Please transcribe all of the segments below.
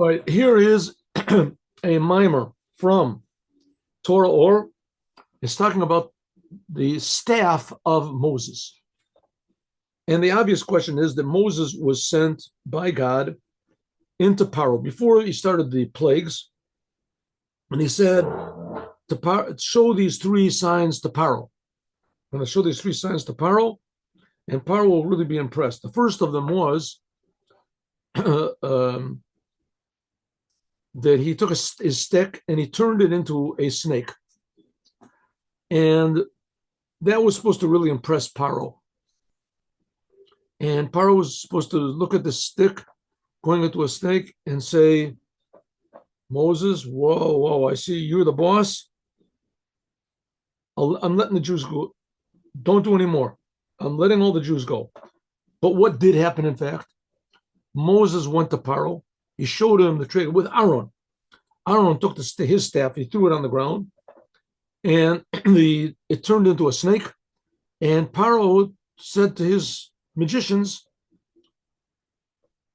All right, here is a mimer from Torah, or it's talking about the staff of Moses. And the obvious question is that Moses was sent by God into Paro before he started the plagues. And he said, to show these three signs to Paro. I'm going to show these three signs to Paro, and Paro will really be impressed. The first of them was that he took his stick and he turned it into a snake. And that was supposed to really impress Paro. And Paro was supposed to look at the stick going into a snake and say, Moses, whoa, I see you're the boss. I'm letting the Jews go. Don't do any more. I'm letting all the Jews go. But what did happen, in fact? Moses went to Paro. He showed him the trick with Aaron. Aaron took his staff, he threw it on the ground, and it turned into a snake. And Paro said to his magicians,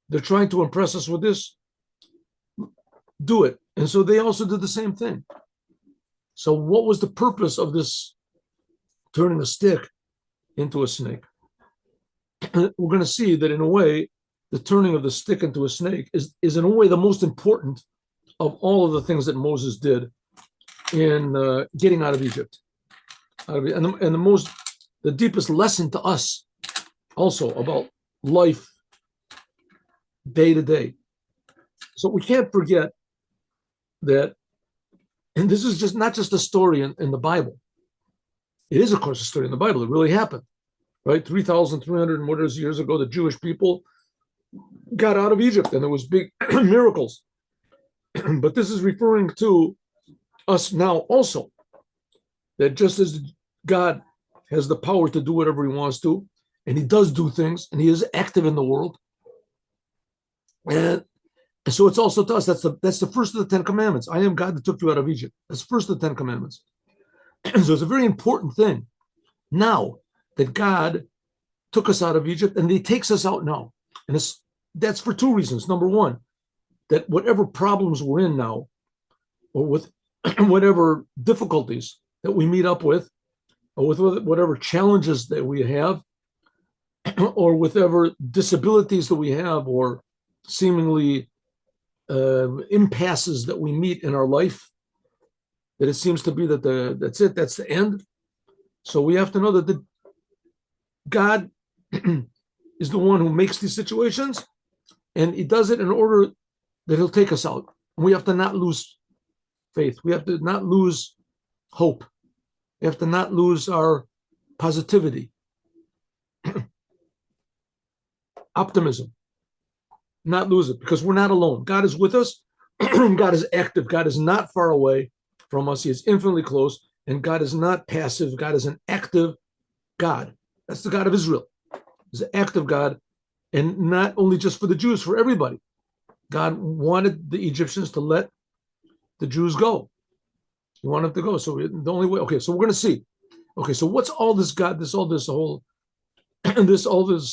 they're trying to impress us with this. Do it. And so they also did the same thing. So what was the purpose of this turning a stick into a snake? We're going to see that in a way, the turning of the stick into a snake is in a way the most important of all of the things that Moses did in getting out of Egypt. The deepest lesson to us also about life day to day. So we can't forget that, and this is just not just a story in the Bible. It is, of course, a story in the Bible. It really happened, right? 3,300 and what years ago, the Jewish people got out of Egypt, and there was big miracles. But this is referring to us now also, that just as God has the power to do whatever he wants to, and he does do things, and he is active in the world, and so it's also to us. That's the first of the 10 commandments. I am God that took you out of Egypt. That's the first of the 10 commandments. So it's a very important thing now that God took us out of Egypt, and he takes us out now. And that's for two reasons. Number one, that whatever problems we're in now, or with whatever difficulties that we meet up with, or with whatever challenges that we have, or with whatever disabilities that we have, or seemingly impasses that we meet in our life, that it seems to be that that's the end. So we have to know that God is the one who makes these situations, and he does it in order that he'll take us out. And we have to not lose faith. We have to not lose hope. We have to not lose our positivity, optimism. Not lose it, because we're not alone. God is with us. God is active. God is not far away from us. He is infinitely close, and God is not passive. God is an active God. That's the God of Israel. He's an active God, and not only just for the Jews, for everybody. God wanted the Egyptians to let the Jews go. He wanted them to go. So the only way. Okay, so we're going to see. Okay, so what's all this God? All this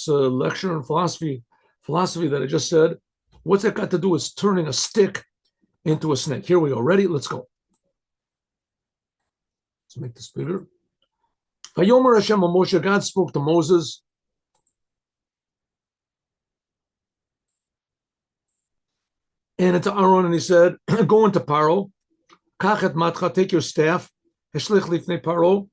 lecture and philosophy that I just said, what's that got to do with turning a stick into a snake? Here we go. Ready? Let's go. Let's make this bigger. Vayomer Hashem Moshe, God spoke to Moses. And to Aaron, and he said, go into Paro, kachet matcha, take your staff, heshlich lifnei Paro,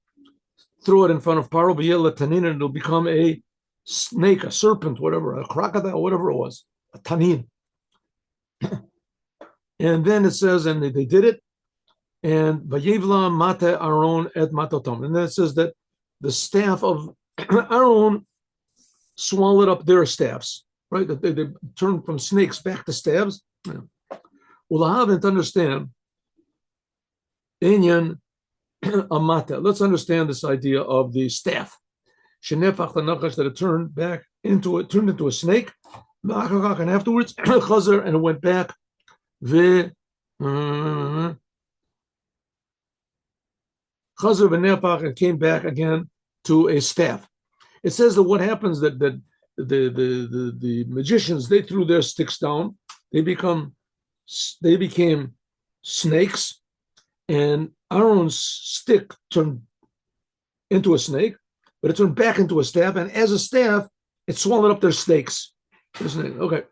throw it in front of Paro, v'yeh tanin, and it'll become a snake, a serpent, whatever, a crocodile, whatever it was, a tanin. And then it says, and they did it, and vayivla mate Aaron et matotom. And then it says that the staff of Aaron swallowed up their staffs, right? That they turned from snakes back to staves. Well, I haven't understand inyan amata. Let's understand this idea of the staff. That it turned into a snake, and afterwards chazer, and it went back. Chazer v'nefach, and came back again to a staff. It says that what happens that the magicians, they threw their sticks down, they become they became snakes, and Aaron's stick turned into a snake, but it turned back into a staff, and as a staff, it swallowed up their snakes. Okay.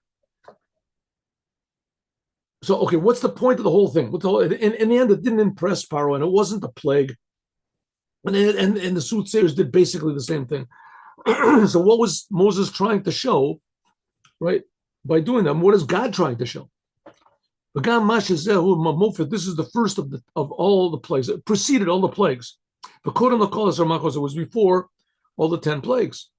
So, okay, what's the point of the whole thing? In the end, it didn't impress Paro, and it wasn't a plague. And the soothsayers did basically the same thing. So what was Moses trying to show, right, by doing that? What is God trying to show? This is the first of all the plagues. It preceded all the plagues. It was before all the 10 plagues.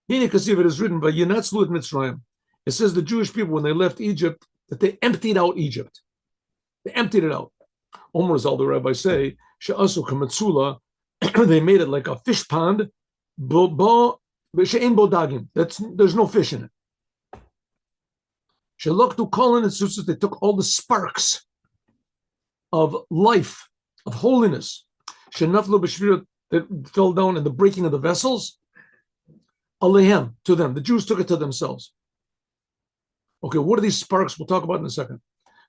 It is written by Yenatzlu Mitzrayim. It says the Jewish people, when they left Egypt, that they emptied out Egypt. They emptied it out. Omer Zal, the rabbis say, She'asu kamatzula, they made it like a fish pond, she'ein bo dagim. There's no fish in it. She'loktu kolin etzutzot, they took all the sparks of life, of holiness. She'naflu b'shvirot, that fell down in the breaking of the vessels. Alehem, to them. The Jews took it to themselves. Okay, what are these sparks? We'll talk about in a second.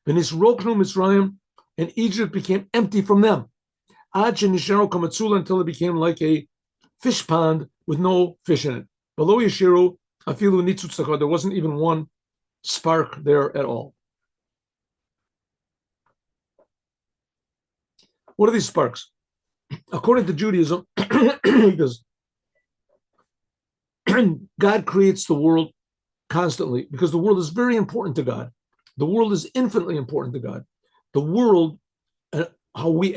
V'nisroknu Mitzrayim, and Egypt became empty from them. Ad shenisharu kamatzula, until it became like a fish pond with no fish in it. Below Yeshiru, afilu nitzutz, there wasn't even one spark there at all. What are these sparks? According to Judaism, because God creates the world constantly, because the world is very important to God. The world is infinitely important to God. The world, how we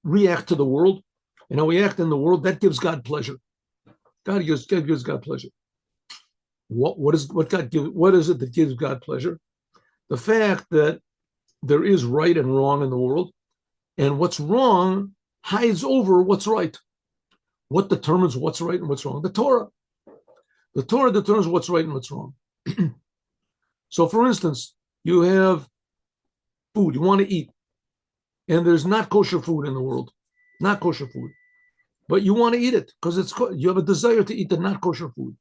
react to the world, and how we act in the world, that gives God pleasure. God gives God pleasure. What is it that gives God pleasure? The fact that there is right and wrong in the world, and what's wrong hides over what's right. What determines what's right and what's wrong? The Torah. The Torah determines what's right and what's wrong. So, for instance, you have food you want to eat, and there's not kosher food in the world, not kosher food, but you want to eat it because you have a desire to eat the not kosher food.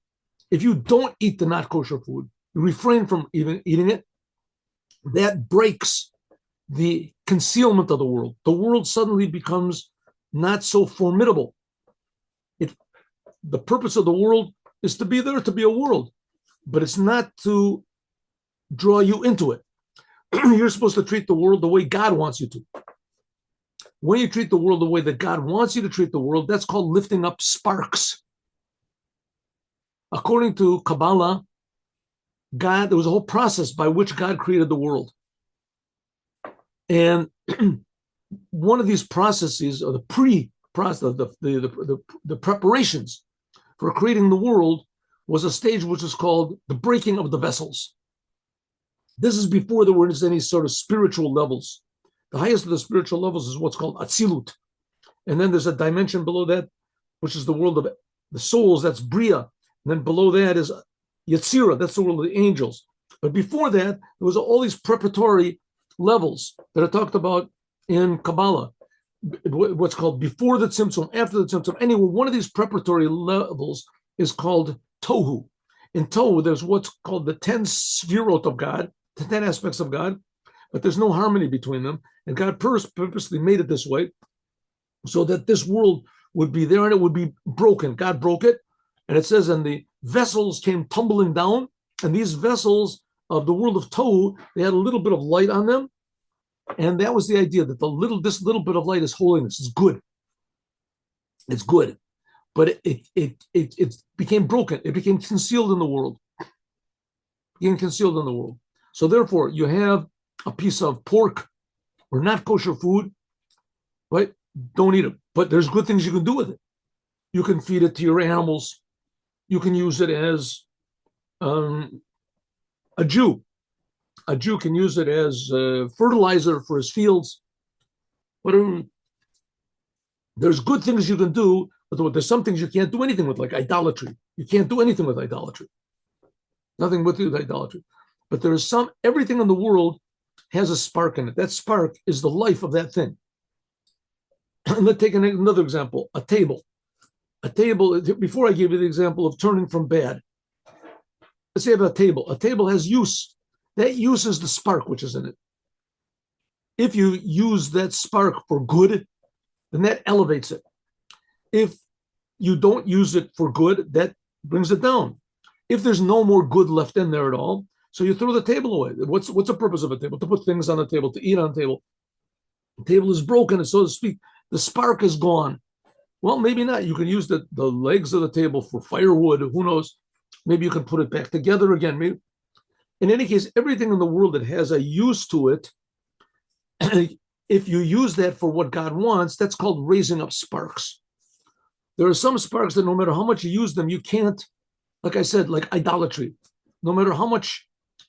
If you don't eat the not kosher food, you refrain from even eating it, that breaks the concealment of the world. The world suddenly becomes not so formidable. The purpose of the world is to be there, to be a world, but it's not to draw you into it. You're supposed to treat the world the way God wants you to. When you treat the world the way that God wants you to treat the world, that's called lifting up sparks. According to Kabbalah, there was a whole process by which God created the world. And one of these processes, or the pre-process, the preparations for creating the world, was a stage which is called the breaking of the vessels. This is before there were any sort of spiritual levels. The highest of the spiritual levels is what's called Atzilut. And then there's a dimension below that, which is the world of the souls, that's Bria. And then below that is Yetzirah, that's the world of the angels. But before that, there was all these preparatory levels that are talked about in Kabbalah. What's called before the Tzimtzum, after the Tzimtzum. Anyway, one of these preparatory levels is called Tohu. In Tohu, there's what's called the 10 Sfirot of God, the 10 aspects of God, but there's no harmony between them. And God purposely made it this way so that this world would be there and it would be broken. God broke it. And it says, and the vessels came tumbling down. And these vessels of the world of Tohu, they had a little bit of light on them. And that was the idea, that this little bit of light is holiness. It's good. It's good. But it became broken. It became concealed in the world. So therefore, you have a piece of pork or not kosher food, right? Don't eat it. But there's good things you can do with it. You can feed it to your animals. You can use it as a Jew. A Jew can use it as fertilizer for his fields. Whatever. There's good things you can do, but there's some things you can't do anything with, like idolatry. You can't do anything with idolatry. Nothing with idolatry. But there is everything in the world has a spark in it. That spark is the life of that thing. Let's take another example, a table. A table, before I give you the example of turning from bad, let's say you have a table. A table has use. That use is the spark which is in it. If you use that spark for good, then that elevates it. If you don't use it for good, that brings it down. If there's no more good left in there at all, so you throw the table away. What's the purpose of a table? To put things on the table, to eat on the table. The table is broken, so to speak. The spark is gone. Well, maybe not. You can use the legs of the table for firewood. Who knows? Maybe you can put it back together again. Maybe. In any case, everything in the world that has a use to it, if you use that for what God wants, that's called raising up sparks. There are some sparks that no matter how much you use them, you can't, like I said, like idolatry. No matter how much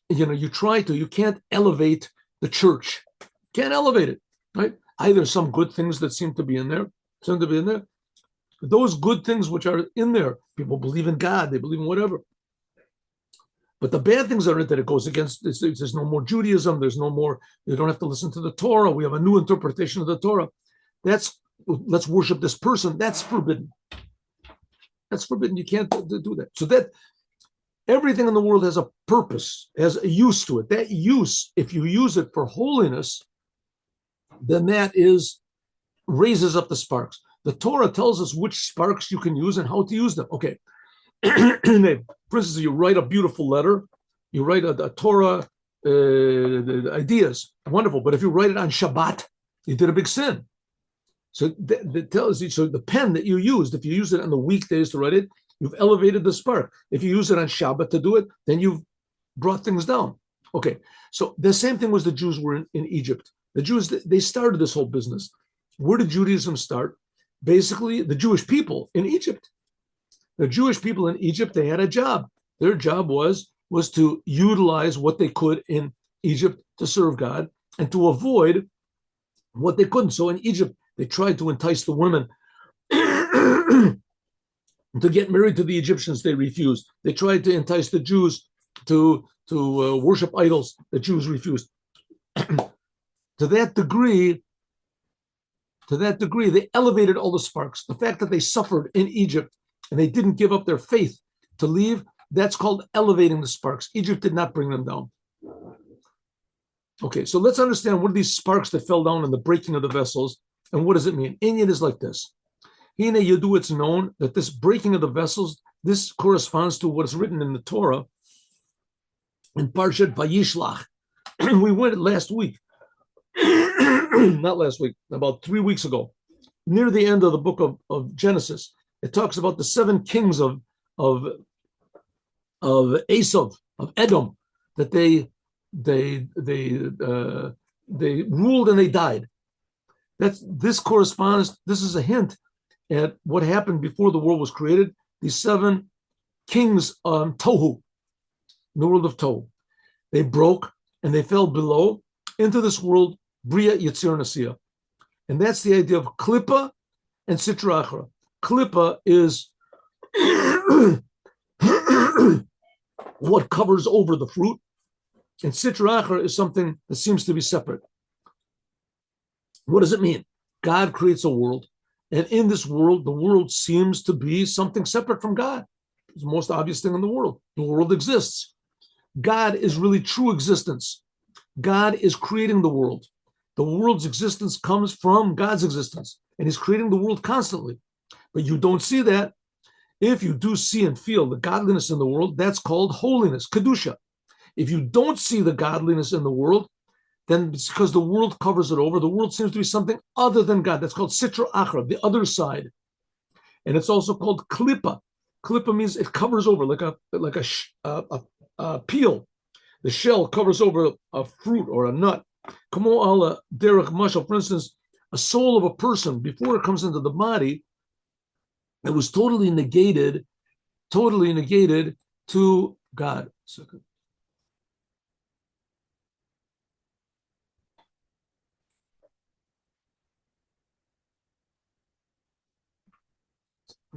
you try to, you can't elevate the church. Can't elevate it, right? Either some good things that seem to be in there. Those good things which are in there, people believe in God, they believe in whatever. But the bad things are that it goes against, there's no more Judaism, there's no more, you don't have to listen to the Torah, we have a new interpretation of the Torah. Let's worship this person, that's forbidden. That's forbidden, you can't do that. So that everything in the world has a purpose, has a use to it. That use, if you use it for holiness, then that raises up the sparks. The Torah tells us which sparks you can use and how to use them. Okay. For instance, you write a beautiful letter, you write a Torah ideas, wonderful. But if you write it on Shabbat, you did a big sin. So that tells you. So the pen that you used, if you use it on the weekdays to write it, you've elevated the spark. If you use it on Shabbat to do it, then you've brought things down. Okay. So the same thing was the Jews were in Egypt. The Jews, they started this whole business. Where did Judaism start? Basically, the Jewish people in Egypt. The Jewish people in Egypt, they had a job. Their job was to utilize what they could in Egypt to serve God and to avoid what they couldn't. So in Egypt, they tried to entice the women to get married to the Egyptians. They refused. They tried to entice the Jews to worship idols. The Jews refused. To that degree, they elevated all the sparks. The fact that they suffered in Egypt and they didn't give up their faith to leave, that's called elevating the sparks. Egypt did not bring them down. Okay, so let's understand what are these sparks that fell down in the breaking of the vessels, and what does it mean? Inyan is like this. Hine Yadu, it's known that this breaking of the vessels, this corresponds to what is written in the Torah in Parshat Vayishlach. We went last week, not last week, about 3 weeks ago, near the end of the book of Genesis. It talks about the 7 kings of Esav, of Edom, that they ruled and they died. This corresponds. This is a hint at what happened before the world was created. These 7 kings, Tohu, in the world of Tohu, they broke and they fell below into this world, Bria Yitzir Nasiya, and that's the idea of Klippa and Sitra Achra. Klippa is what covers over the fruit, and Sitra Achra is something that seems to be separate. What does it mean? God creates a world, and in this world, the world seems to be something separate from God. It's the most obvious thing in the world. The world exists. God is really true existence. God is creating the world. The world's existence comes from God's existence, and He's creating the world constantly. But you don't see that. If you do see and feel the godliness in the world, that's called holiness, Kedusha. If you don't see the godliness in the world, then it's because the world covers it over. The world seems to be something other than God. That's called Sitra Achra, the other side. And it's also called Klippa. Klippa means it covers over, like a peel. The shell covers over a fruit or a nut. Kamo ala derech mashal, for instance, a soul of a person, before it comes into the body, it was totally negated to God. Second.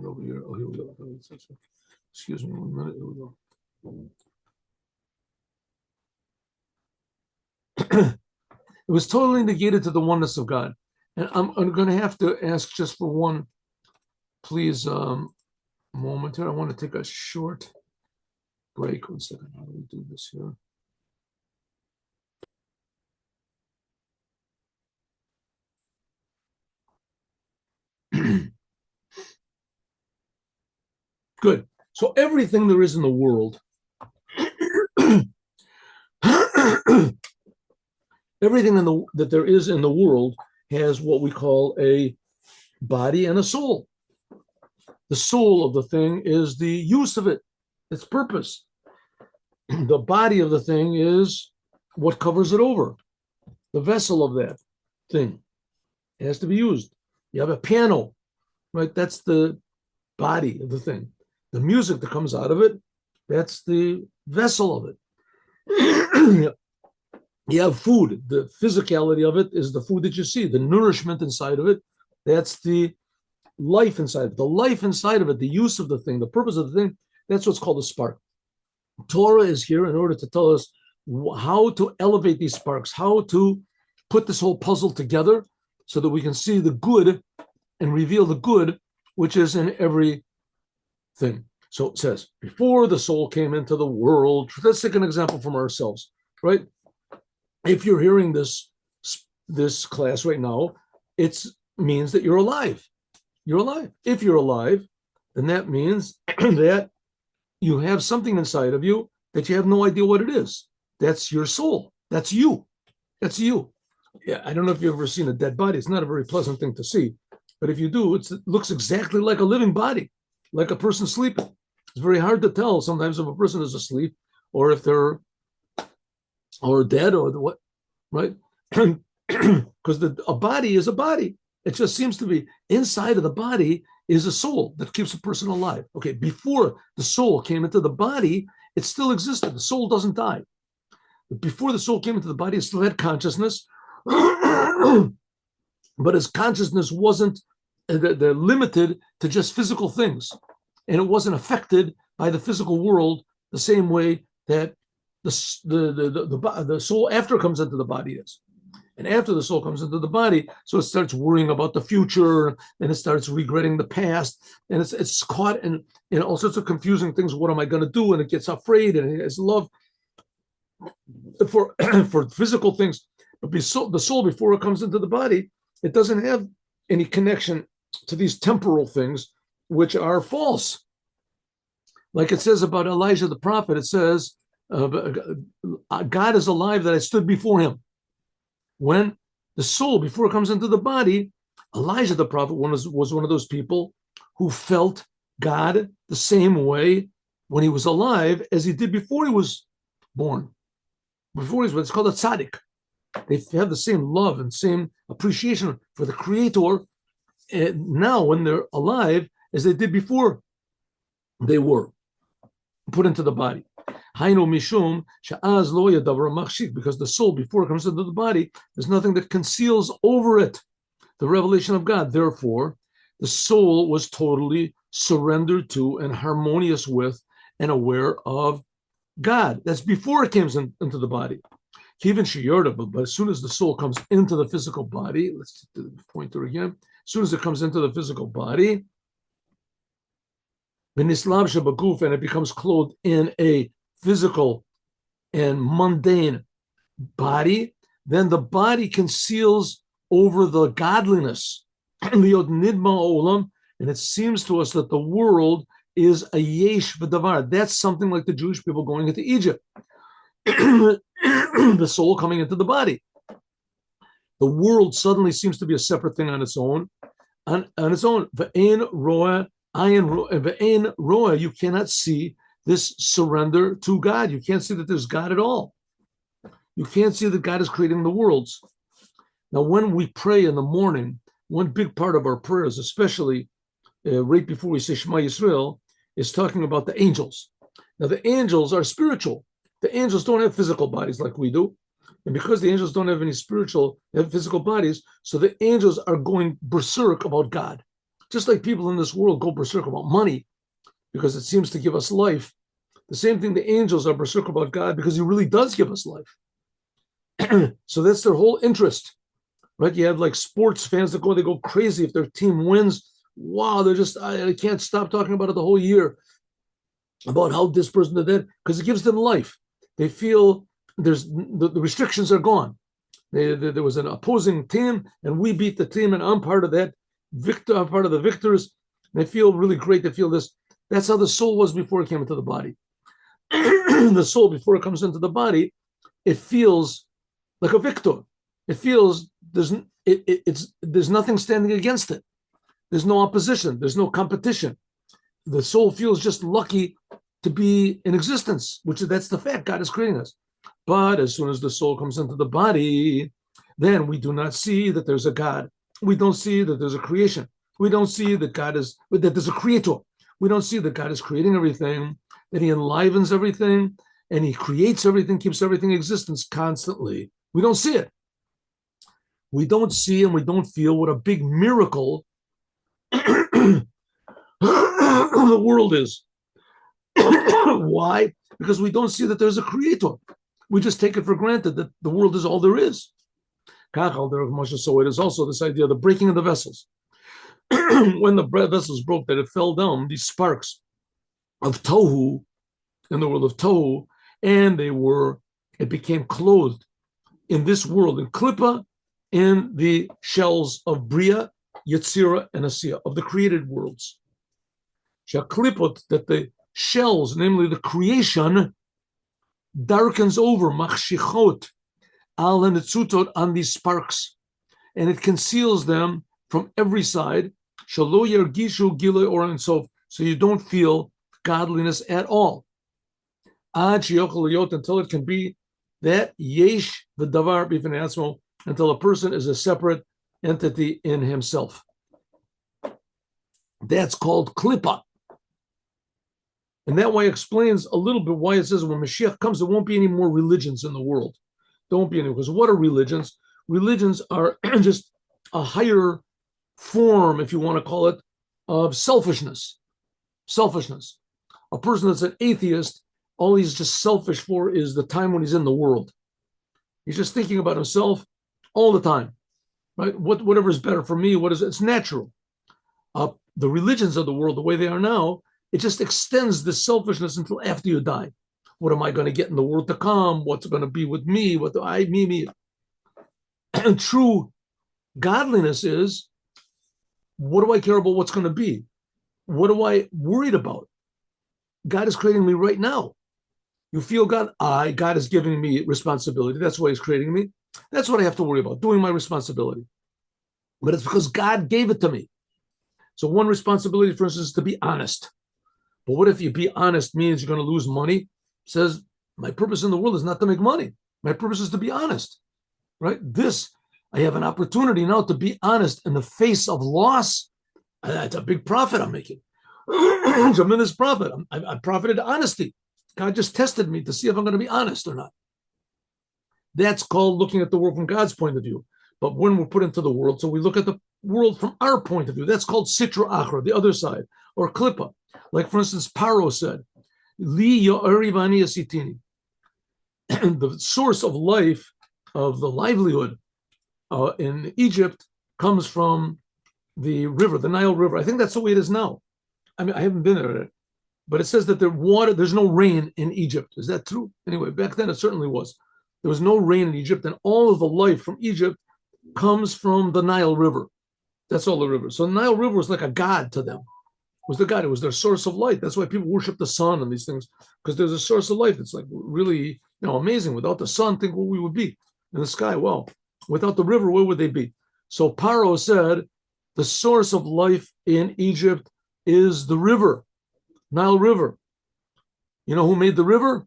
Over here. Oh, here we go. Excuse me 1 minute. Here we go. It was totally negated to the oneness of God. And I'm going to have to ask just for one, please, moment here. I want to take a short break. 1 second. How do we do this here? Good. So everything there is in the world, everything that there is in the world has what we call a body and a soul. The soul of the thing is the use of it, its purpose. The body of the thing is what covers it over, the vessel of that thing. It has to be used. You have a piano, right? That's the body of the thing. The music that comes out of it, that's the vessel of it. You have food. The physicality of it is the food that you see. The nourishment inside of it, that's the life inside of it. The life inside of it, the use of the thing, the purpose of the thing, that's what's called a spark. Torah is here in order to tell us how to elevate these sparks, how to put this whole puzzle together so that we can see the good and reveal the good which is in every thing. So it says, before the soul came into the world, let's take an example from ourselves, right? If you're hearing this class right now, it means that you're alive. You're alive. If you're alive, then that means that you have something inside of you that you have no idea what it is. That's your soul. That's you. That's you. Yeah, I don't know if you've ever seen a dead body. It's not a very pleasant thing to see. But if you do, it looks exactly like a living body, like a person sleeping. It's very hard to tell sometimes if a person is asleep or if they're dead or what, right? Because a body is a body. It just seems to be inside of the body is a soul that keeps a person alive. Okay, before the soul came into the body, it still existed. The soul doesn't die. But before the soul came into the body, it still had consciousness. But its consciousness wasn't they're limited to just physical things. And it wasn't affected by the physical world the same way that the soul after it comes into the body is. And after the soul comes into the body, so it starts worrying about the future and it starts regretting the past. And it's caught in all sorts of confusing things. What am I going to do? And it gets afraid and it has love for physical things. But the soul, before it comes into the body, it doesn't have any connection to these temporal things, which are false. Like it says about Elijah the prophet, it says, God is alive that I stood before him. When the soul, before it comes into the body, Elijah the prophet was one of those people who felt God the same way when he was alive as he did before he was born. It's called a tzaddik. They have the same love and same appreciation for the Creator now when they're alive as they did before they were put into the body. Because the soul, before it comes into the body, there's nothing that conceals over it the revelation of God. Therefore, the soul was totally surrendered to and harmonious with and aware of God. That's before it comes into the body. But as soon as the soul comes into the physical body, let's do the pointer again. As soon as it comes into the physical body, and it becomes clothed in a physical and mundane body, then the body conceals over the godliness. And it seems to us that the world is a yesh v'davar. That's something like the Jewish people going into Egypt. The soul coming into the body. The world suddenly seems to be a separate thing on its own. On its own. V'ein roa, you cannot see this surrender to God. You can't see that there's God at all. You can't see that God is creating the worlds. Now, when we pray in the morning, one big part of our prayers, especially right before we say Shema Yisrael, is talking about the angels. Now, the angels are spiritual. The angels don't have physical bodies like we do. And because the angels don't have any physical bodies, so the angels are going berserk about God. Just like people in this world go berserk about money because it seems to give us life. The same thing, the angels are berserk about God because he really does give us life. So that's their whole interest, right? You have like sports fans that they go crazy if their team wins. Wow, I can't stop talking about it the whole year. about how this person did that, because it gives them life. They feel the restrictions are gone. There was an opposing team, and we beat the team, and I'm part of that victor. I'm part of the victors. They feel really great. They feel this. That's how the soul was before it came into the body. The soul, before it comes into the body, it feels like a victor. It feels there's nothing standing against it. There's no opposition. There's no competition. The soul feels just lucky to be in existence, which that's the fact. God is creating us. But as soon as the soul comes into the body, then we do not see that there's a God. We don't see that there's a creation. We don't see that that there's a creator. We don't see that God is creating everything, that he enlivens everything, and he creates everything, keeps everything in existence constantly. We don't see it. We don't see and we don't feel what a big miracle the world is. Why? Because we don't see that there's a creator. We just take it for granted that the world is all there is. So it is also this idea of the breaking of the vessels. When the vessels broke, that it fell down, these sparks of tohu, in the world of tohu, and it became clothed in this world, in klippa, in the shells of bria, yetzira, and asiya, of the created worlds. Shaklipot, that the shells, namely the creation, darkens over, machshichot, al netzutot, on these sparks, and it conceals them from every side, shalo yergishu giloi or ensof, so you don't feel godliness at all. Ad sheyochel liyot, until it can be that yesh the davar b'fnei atzmo, until a person is a separate entity in himself. That's called klippa. And that way explains a little bit why it says when Mashiach comes, there won't be any more religions in the world. There won't be any, because what are religions? Religions are just a higher form, if you want to call it, of selfishness. Selfishness. A person that's an atheist, all he's just selfish for is the time when he's in the world. He's just thinking about himself all the time, right? Whatever is better for me, it's natural. The religions of the world, the way they are now, it just extends this selfishness until after you die. What am I going to get in the world to come? What's going to be with me? Me. And true godliness is, what do I care about what's going to be? What am I worried about? God is creating me right now. You feel God is giving me responsibility. That's why he's creating me. That's what I have to worry about, doing my responsibility. But it's because God gave it to me. So one responsibility, for instance, is to be honest. But what if you be honest means you're going to lose money? It says, my purpose in the world is not to make money. My purpose is to be honest, right? I have an opportunity now to be honest in the face of loss. That's a big profit I'm making. Tremendous profit. I profited honesty. God just tested me to see if I'm going to be honest or not. That's called looking at the world from God's point of view. But when we're put into the world, so we look at the world from our point of view. That's called sitra achra, the other side, or klippa. Like, for instance, Paro said, Li yo'ari v'ani asitini. The source of life, of the livelihood in Egypt, comes from the river, the Nile River. I think that's the way it is now. I mean, I haven't been there, but it says that there's no rain in Egypt. Is that true? Anyway, back then it certainly was. There was no rain in Egypt, and all of the life from Egypt comes from the Nile River. That's all the river. So the Nile River was like a god to them. It was the god. It was their source of light. That's why people worship the sun and these things, because there's a source of life. It's like really, amazing. Without the sun, think what we would be in the sky. Well, without the river, where would they be? So Paro said, the source of life in Egypt is the river, Nile River. You know who made the river?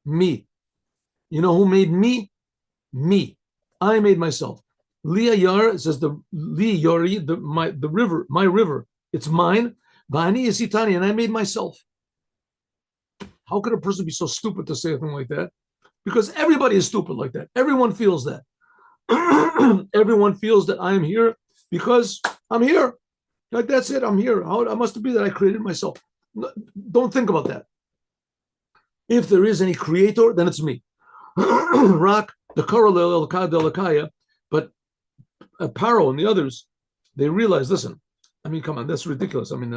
Me. You know who made me? Me. I made myself. Liya Yar says the Yari, the river, my river. It's mine. Vani Isitani, and I made myself. How could a person be so stupid to say a thing like that? Because everybody is stupid like that. Everyone feels that. Everyone feels that I am here because I'm here. Like, that's it. I'm here. How must it be that I created myself? Don't think about that. If there is any creator, then it's me. Rak, the Koralel Elkaya, but Paro and the others, they realize, listen, I mean, come on, that's ridiculous. I mean,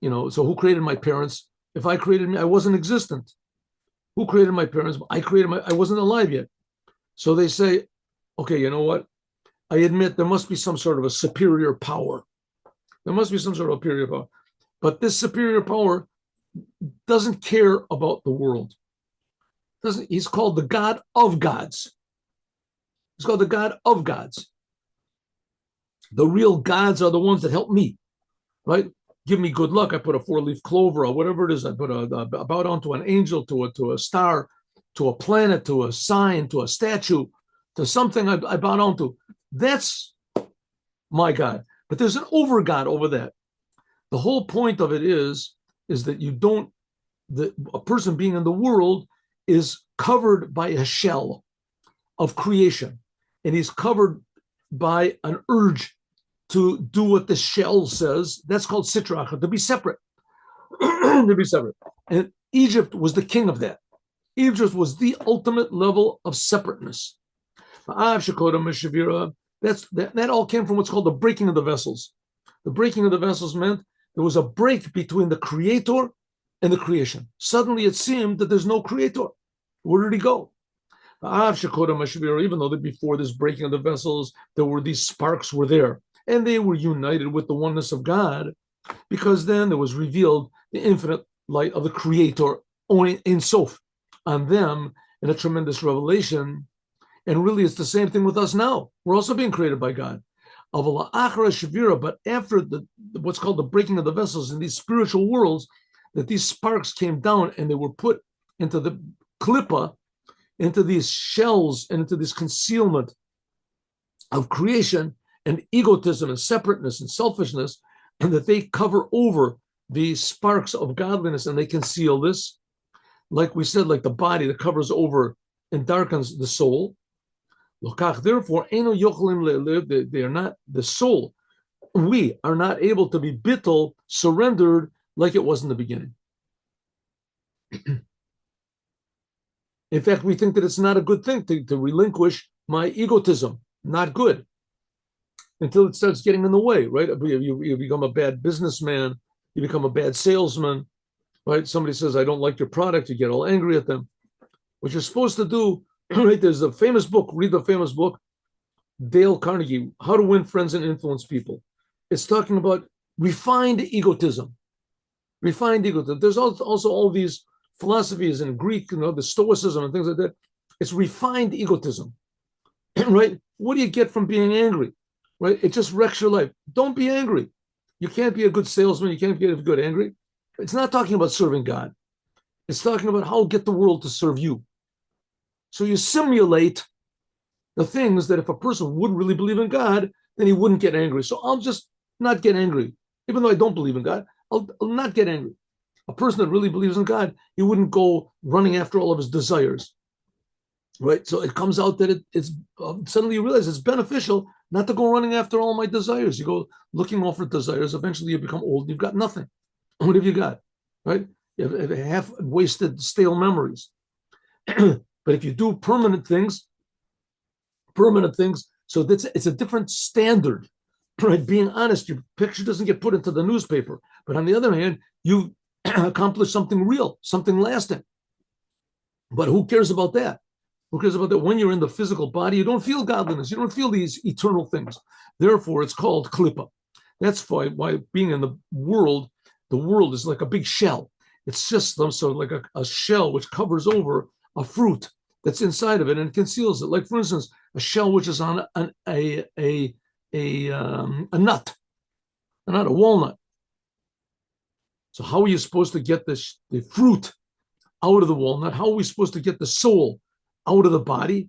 so who created my parents? If I created me, I wasn't existent. Who created my parents? I wasn't alive yet. So they say, okay, you know what? I admit there must be some sort of a superior power. There must be some sort of superior power. But this superior power doesn't care about the world. He's called the God of gods. He's called the God of gods. The real gods are the ones that help me, right? Give me good luck. I put a four-leaf clover or whatever it is. I put I bow down to an angel, to a star, to a planet, to a sign, to a statue, to something I bow down to. That's my God. But there's an over God over that. The whole point of it is that you don't, a person being in the world is covered by a shell of creation, and he's covered by an urge to do what the shell says. That's called sitrach, to be separate. To be separate. And Egypt was the king of that. Egypt was the ultimate level of separateness. That all came from what's called the breaking of the vessels. The breaking of the vessels meant there was a break between the creator and the creation. Suddenly it seemed that there's no creator. Where did he go? Even though that before this breaking of the vessels, there were these sparks were there, and they were united with the oneness of God, because then there was revealed the infinite light of the creator in Sof on them in a tremendous revelation. And really, it's the same thing with us now. We're also being created by God. But after what's called the breaking of the vessels in these spiritual worlds, that these sparks came down and they were put into the klippa, into these shells and into this concealment of creation and egotism and separateness and selfishness, and that they cover over the sparks of godliness and they conceal this. Like we said, like the body that covers over and darkens the soul. Therefore, they are not the soul. We are not able to be bittul, surrendered like it was in the beginning. In fact, we think that it's not a good thing to relinquish my egotism. Not good. Until it starts getting in the way, right? You become a bad businessman. You become a bad salesman, right? Somebody says, I don't like your product. You get all angry at them. What you're supposed to do, right? There's a famous book. Read the famous book, Dale Carnegie, How to Win Friends and Influence People. It's talking about refined egotism. Refined egotism. There's also all these philosophies in Greek, the Stoicism and things like that. It's refined egotism, right? What do you get from being angry, right? It just wrecks your life. Don't be angry. You can't be a good salesman. You can't get good angry. It's not talking about serving God. It's talking about how to get the world to serve you. So you simulate the things that if a person would really believe in God, then he wouldn't get angry. So I'll just not get angry. Even though I don't believe in God, I'll not get angry. A person that really believes in God, he wouldn't go running after all of his desires, right? So it comes out that it's suddenly you realize it's beneficial not to go running after all my desires. You go looking all for desires. Eventually you become old. You've got nothing. What have you got, right? You have half-wasted, stale memories. But if you do permanent things, so it's a different standard, right? Being honest, your picture doesn't get put into the newspaper. But on the other hand, you accomplish something real, something lasting. But who cares about that? Who cares about that? When you're in the physical body, you don't feel godliness. You don't feel these eternal things. Therefore, it's called klippa. That's why being in the world is like a big shell. It's just some sort of like a shell which covers over a fruit that's inside of it and conceals it. Like, for instance, a shell which is on a nut, not a walnut. So how are you supposed to get the fruit out of the walnut? How are we supposed to get the soul out of the body,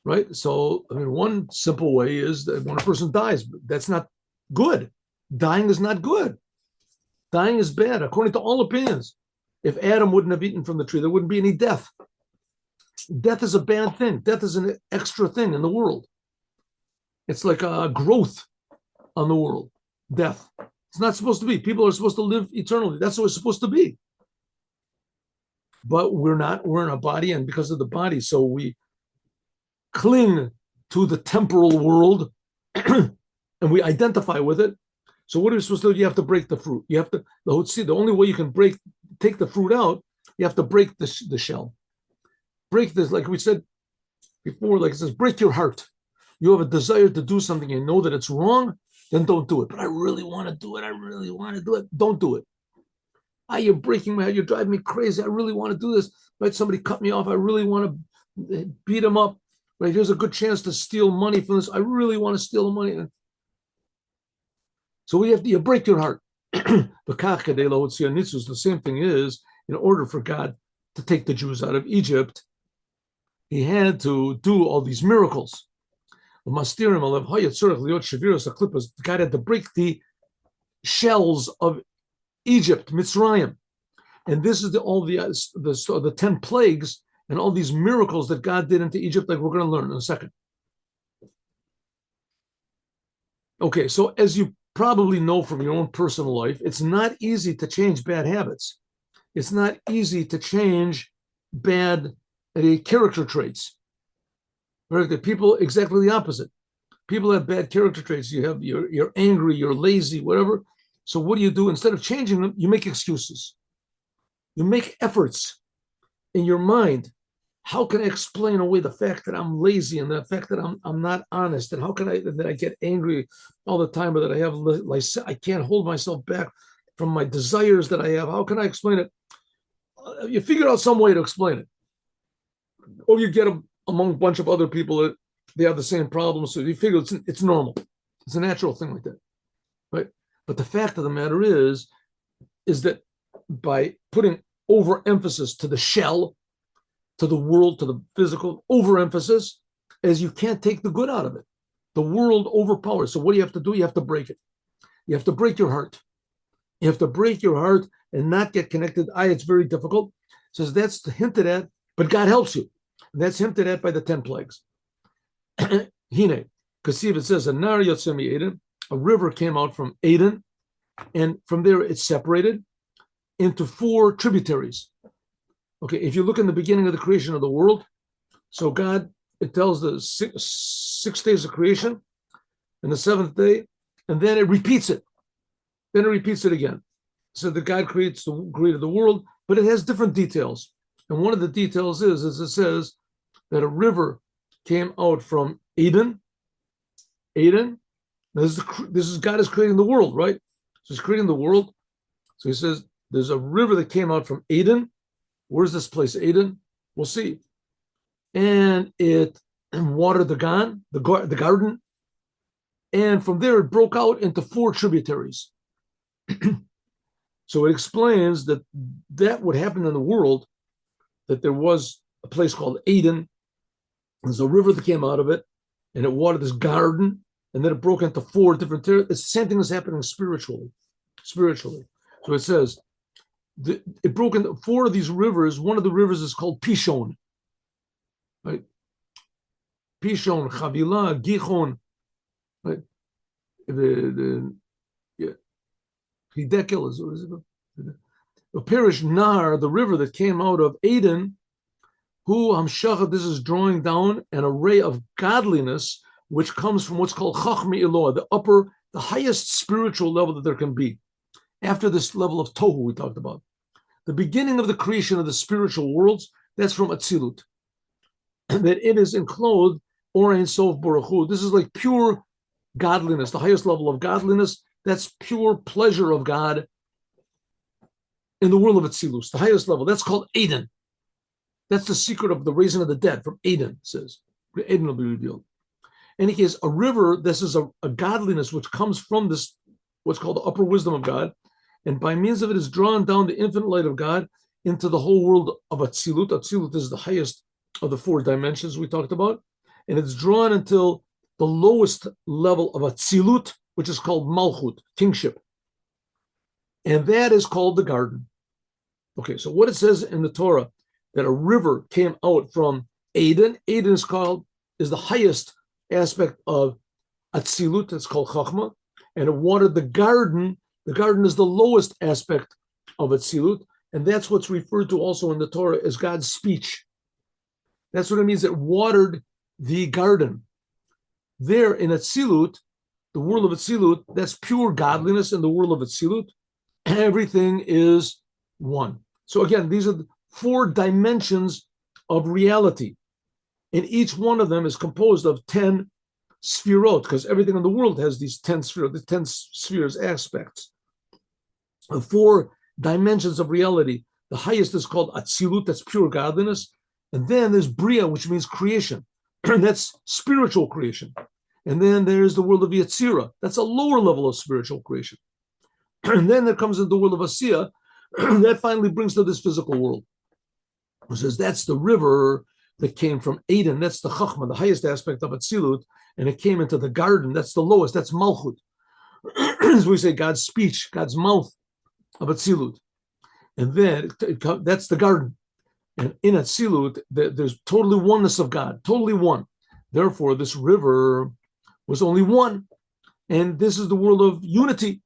right? So, I mean, one simple way is that when a person dies, that's not good. Dying is not good. Dying is bad, according to all opinions. If Adam wouldn't have eaten from the tree, there wouldn't be any death. Death is a bad thing. Death is an extra thing in the world. It's like a growth on the world. Death. It's not supposed to be. People are supposed to live eternally. That's what it's supposed to be. But we're not. We're in a body, and because of the body, so we cling to the temporal world and we identify with it. So what are you supposed to do? You have to break the fruit. You have to, the only way you can break take the fruit out, you have to break the shell. Break this, like we said before, like it says, break your heart. You have a desire to do something and know that it's wrong, then don't do it. But I really want to do it. I really want to do it. Don't do it. You're breaking my heart. You're driving me crazy. I really want to do this. Right? Somebody cut me off. I really want to beat him up. Right? Here's a good chance to steal money from this. I really want to steal the money. So you break your heart. The same thing is, in order for God to take the Jews out of Egypt, he had to do all these miracles. God had to break the shells of Egypt, Mitzrayim. And this is all the 10 plagues and all these miracles that God did into Egypt, like we're going to learn in a second. Okay, so as you probably know from your own personal life, it's not easy to change bad habits. It's not easy to change bad character traits. Right? People, exactly the opposite. People have bad character traits. You're angry, you're lazy, whatever. So what do? Instead of changing them, you make excuses. You make efforts in your mind. How can I explain away the fact that I'm lazy and the fact that I'm not honest? And how can that I get angry all the time, or that I have, like, I can't hold myself back from my desires that I have? How can I explain it? You figure out some way to explain it. Or you get among a bunch of other people that they have the same problem. So you figure it's normal. It's a natural thing like that. Right? But the fact of the matter is that by putting overemphasis to the shell, to the world, to the physical, overemphasis, as you can't take the good out of it. The world overpowers. So what do you have to do? You have to break it. You have to break your heart. You have to break your heart and not get connected. It's very difficult. It says that's hinted at, but God helps you. And that's hinted at by the 10 plagues. Hine, because see if it says, a river came out from Eden, and from there it's separated into 4 tributaries. Okay, if you look in the beginning of the creation of the world, so God, it tells the six days of creation and the 7th day, and then it repeats it. Then it repeats it again. So that God created the world, but it has different details. And one of the details is it says that a river came out from Eden. This is God is creating the world, right? So he's creating the world. So he says there's a river that came out from Eden. Where's this place, Eden? We'll see. And it watered the garden. And from there, it broke out into 4 tributaries. So it explains that would happen in the world, that there was a place called Eden. There's a river that came out of it, and it watered this garden, and then it broke into 4 different territories. It's the same thing that's happening spiritually. So it says, it broke into 4 of these rivers. One of the rivers is called Pishon. Right? Pishon, Chavila, Gichon. Right? Hidekel is what is it? The Parish Nar, the river that came out of Eden, who Hamshachah, this is drawing down an array of godliness which comes from what's called Chachmi Eloah, the highest spiritual level that there can be. After this level of Tohu we talked about. The beginning of the creation of the spiritual worlds, that's from Atzilut. And that it is enclosed, Or Ein Sof Baruch Hu. This is like pure godliness, the highest level of godliness. That's pure pleasure of God in the world of Atzilus, the highest level. That's called Eden. That's the secret of the raising of the dead from Eden, it says. Eden will be revealed. In any case, a river, this is a godliness which comes from this, what's called the upper wisdom of God, and by means of it is drawn down the infinite light of God into the whole world of Atzilut. Atzilut is the highest of the 4 dimensions we talked about, and it's drawn until the lowest level of Atzilut, which is called Malchut, kingship. And that is called the garden. Okay, so what it says in the Torah, that a river came out from Eden. Eden is the highest aspect of Atzilut, it's called Chachma, and it watered the garden. The garden is the lowest aspect of Atzilut, and that's what's referred to also in the Torah as God's speech. That's what it means, it watered the garden. There in Atzilut, the world of Atzilut, that's pure godliness in the world of Atzilut. Everything is one. So again, these are the 4 dimensions of reality. And each one of them is composed of 10 sphirot, because everything in the world has these 10 spheres, the 10 spheres aspects. The 4 dimensions of reality. The highest is called Atzilut, that's pure godliness. And then there's Bria, which means creation. That's spiritual creation. And then there's the world of Yetzirah. That's a lower level of spiritual creation. And then there comes in the world of Asiya. That finally brings to this physical world. It says that's the river that came from Eden. That's the Chachma, the highest aspect of Atzilut. And it came into the garden. That's the lowest. That's Malchut. As we say, God's speech, God's mouth of Atzilut. And then that's the garden. And in Atzilut, there's totally oneness of God, totally one. Therefore, this river was only one. And this is the world of unity.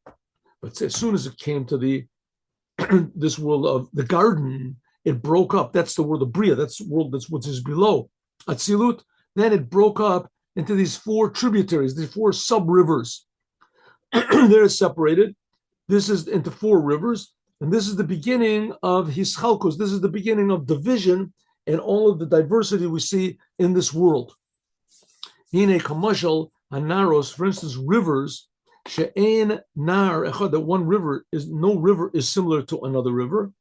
But as soon as it came to this world of the garden, it broke up. That's the world of Bria. That's the world that's what is below Atzilut. Then it broke up into these 4 tributaries, these 4 sub-rivers. They're separated. This is into 4 rivers. And this is the beginning of Hischalkus. This is the beginning of division and all of the diversity we see in this world. Hine kamashal hanaros, for instance, rivers, she'ein nar echad, that no river is similar to another river.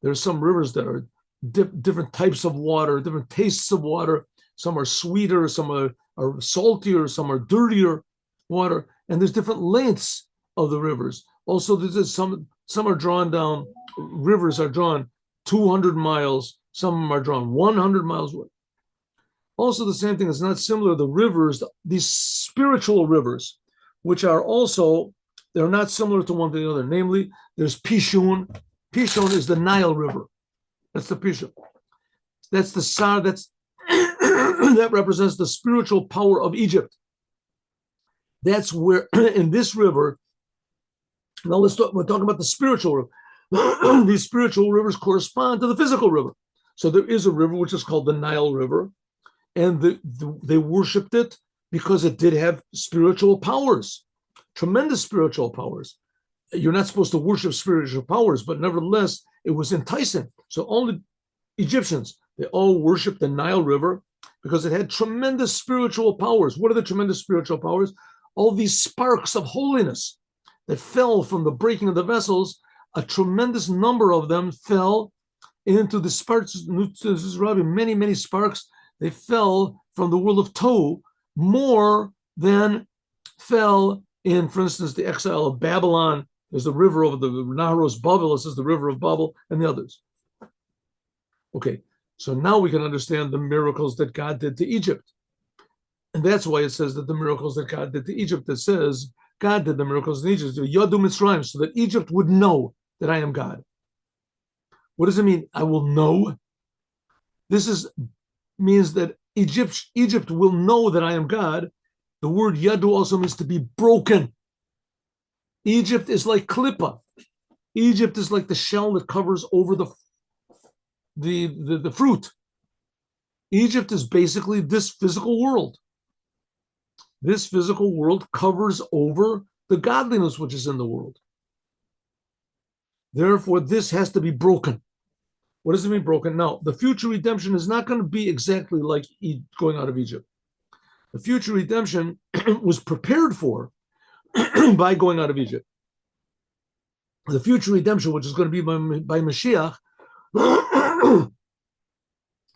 There are some rivers that are different types of water, different tastes of water. Some are sweeter, some are saltier, some are dirtier water. And there's different lengths of the rivers. Also, there's some are drawn down, rivers are drawn 200 miles, some of them are drawn 100 miles away. Also, the same thing is not similar, the rivers, these spiritual rivers, which are also, they're not similar to one to the other. Namely, there's Pishon. Pishon is the Nile River. That's the Pishon. That's the Sar, that represents the spiritual power of Egypt. That's where, in this river, now we're talking about the spiritual river. These spiritual rivers correspond to the physical river. So there is a river which is called the Nile River, and they worshipped it because it did have spiritual powers, tremendous spiritual powers. You're not supposed to worship spiritual powers, but nevertheless, it was enticing. So all the Egyptians, they all worshiped the Nile River because it had tremendous spiritual powers. What are the tremendous spiritual powers? All these sparks of holiness that fell from the breaking of the vessels, a tremendous number of them fell into the sparks. This is many, many sparks. They fell from the world of Tohu more than fell in, for instance, the exile of Babylon. There's the river over the Naharos Babel. This is the river of Babel and the others. Okay, so now we can understand the miracles that God did to Egypt. And that's why it says that the miracles that God did to Egypt, it says, God did the miracles in Egypt, Yadu Mitzrayim, so that Egypt would know that I am God. What does it mean? I will know. Means that Egypt will know that I am God. The word Yadu also means to be broken. Egypt is like klippa. Egypt is like the shell that covers over the fruit. Egypt is basically this physical world. This physical world covers over the godliness which is in the world. Therefore, this has to be broken. What does it mean broken? Now, the future redemption is not going to be exactly like going out of Egypt. The future redemption was prepared for by going out of Egypt. The future redemption, which is going to be by Moshiach,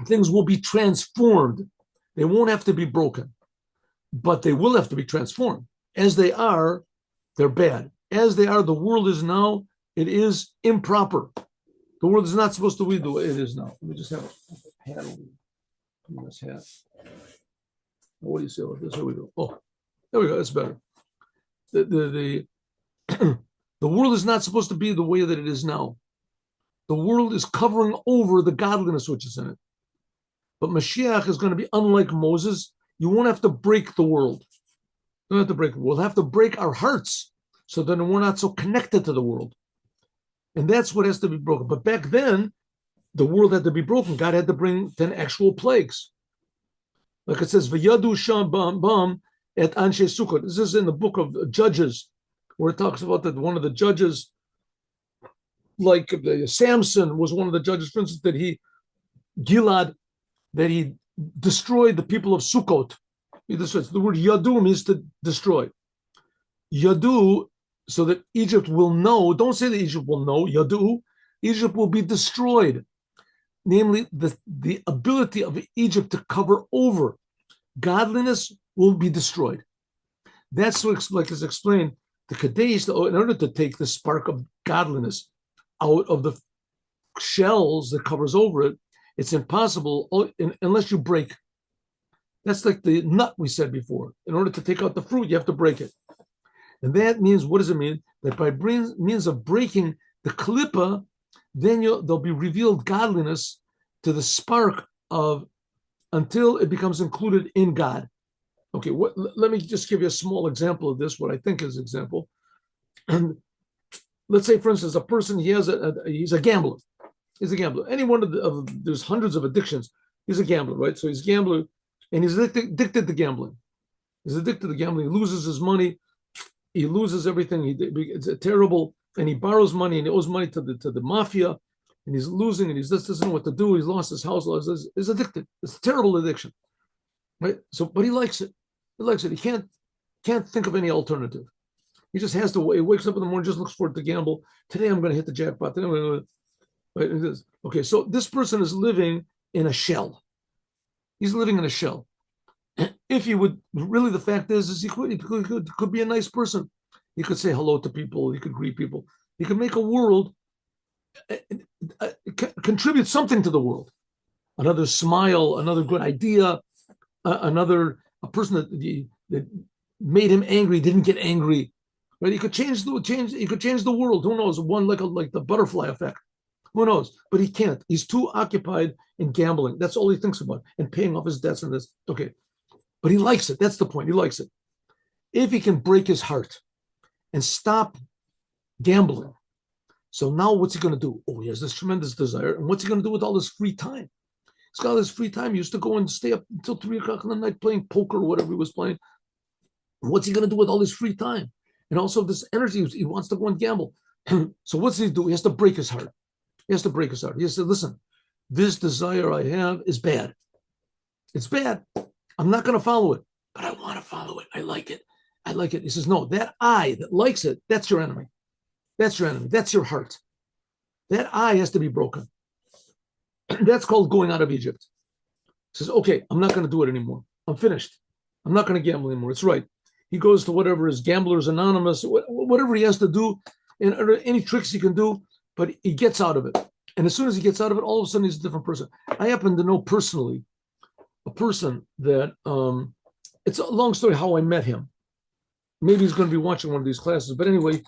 things will be transformed. They won't have to be broken, but they will have to be transformed. As they are, they're bad. As they are, the world is now, it is improper. The world is not supposed to be the way it is now. Let me just have a hat over this hat. What do you say about this? Here we go. Oh, there we go. That's better. The world is not supposed to be the way that it is now. The world is covering over the godliness which is in it. But Mashiach is going to be unlike Moses. You won't have to break the world. You don't have to break the world. We'll have to break our hearts so that we're not so connected to the world. And that's what has to be broken. But back then, the world had to be broken. God had to bring 10 actual plagues. Like it says, V'yadu sham bam et anshe Sukkot. This is in the book of Judges, where it talks about that one of the judges, like Samson was one of the judges, for instance, Gilad, that he destroyed the people of Sukkot. He destroyed. The word Yadu means to destroy. Yadu, so that Egypt will know. Don't say that Egypt will know. Yadu, Egypt will be destroyed. Namely, the ability of Egypt to cover over godliness will be destroyed. That's what, like is explained, the Kadesh, in order to take the spark of godliness out of the shells that covers over it, it's impossible unless you break. That's like the nut we said before. In order to take out the fruit, you have to break it. And that means, what does it mean? That by means of breaking the klippa, then there'll be revealed godliness to the spark of, until it becomes included in God. Okay, let me just give you a small example of this, what I think is an example. And let's say, for instance, a person, he's a gambler. He's a gambler. Any one there's hundreds of addictions. He's a gambler, right? So he's a gambler, and he's addicted to gambling. He's addicted to gambling. He loses his money. He loses everything. It's terrible. And he borrows money, and he owes money to the mafia, and he's losing, and he just doesn't know what to do. He's lost his house. He's addicted. It's a terrible addiction, right? So, but he likes it. He likes it. He can't think of any alternative. He just has to. He wakes up in the morning, just looks forward to gamble. Today I'm going to hit the jackpot. Today I'm going to, right? Okay, so this person is living in a shell. He's living in a shell. If he would, really, the fact is he could be a nice person. He could say hello to people. He could greet people. He could make a world, contribute something to the world. Another smile, another good idea, a person that made him angry didn't get angry. Right? He could change the world. Who knows? One like the butterfly effect. Who knows? But he can't. He's too occupied in gambling. That's all he thinks about, and paying off his debts and this. Okay. But he likes it. That's the point. He likes it. If he can break his heart and stop gambling, so now what's he going to do? Oh, he has this tremendous desire. And what's he going to do with all this free time? He's got all this free time. He used to go and stay up until 3 o'clock in the night playing poker or whatever he was playing. What's he going to do with all this free time? And also this energy, he wants to go and gamble. So what's he do? He has to break his heart. He has to break his heart. He has to, listen, this desire I have is bad. It's bad. I'm not going to follow it, but I want to follow it. I like it. I like it. He says, no, that I that likes it, that's your enemy. That's your enemy. That's your heart. That I has to be broken. That's called going out of Egypt. He says, okay, I'm not going to do it anymore. I'm finished. I'm not going to gamble anymore. It's right. He goes to whatever is Gamblers Anonymous, whatever he has to do, and any tricks he can do, but he gets out of it. And as soon as he gets out of it, all of a sudden he's a different person. I happen to know personally a person that, it's a long story how I met him. Maybe he's going to be watching one of these classes, but anyway,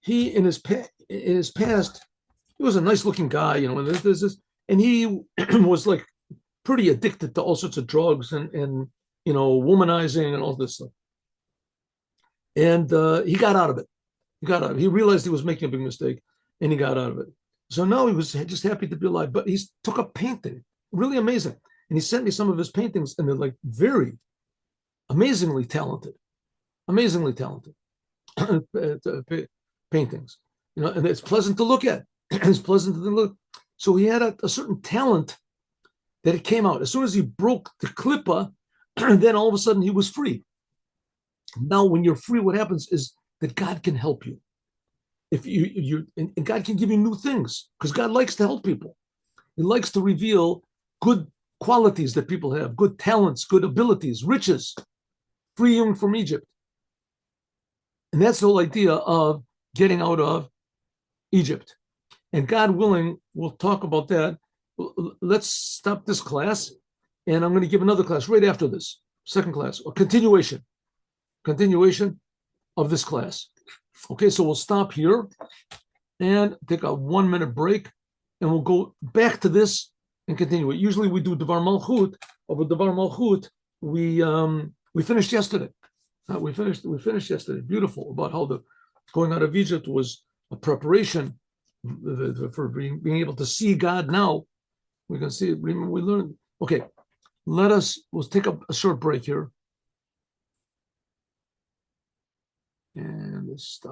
he in his past, he was a nice looking guy, and there's this, and he was like pretty addicted to all sorts of drugs and womanizing and all this stuff. And he got out of it. He realized he was making a big mistake, and he got out of it. So now he was just happy to be alive. But he took up painting, really amazing. And he sent me some of his paintings, and they're like very amazingly talented. Paintings, and it's pleasant to look at. It's pleasant to look. So he had a certain talent that it came out. As soon as he broke the klippa, then all of a sudden he was free. Now, when you're free, what happens is that God can help you. If and God can give you new things, because God likes to help people. He likes to reveal good qualities that people have, good talents, good abilities, riches, freeing from Egypt. And that's the whole idea of getting out of Egypt. And God willing, we'll talk about that. Let's stop this class, and I'm going to give another class right after this, second class, a continuation of this class. Okay, so we'll stop here and take a 1-minute break, and we'll go back to this and continue it. Usually we do Devar Malchut. Over Devar Malchut, we finished yesterday. We finished yesterday. Beautiful, about how the going out of Egypt was a preparation for being able to see God now. We can see, we learned. Okay, we'll take a short break here. And let's stop.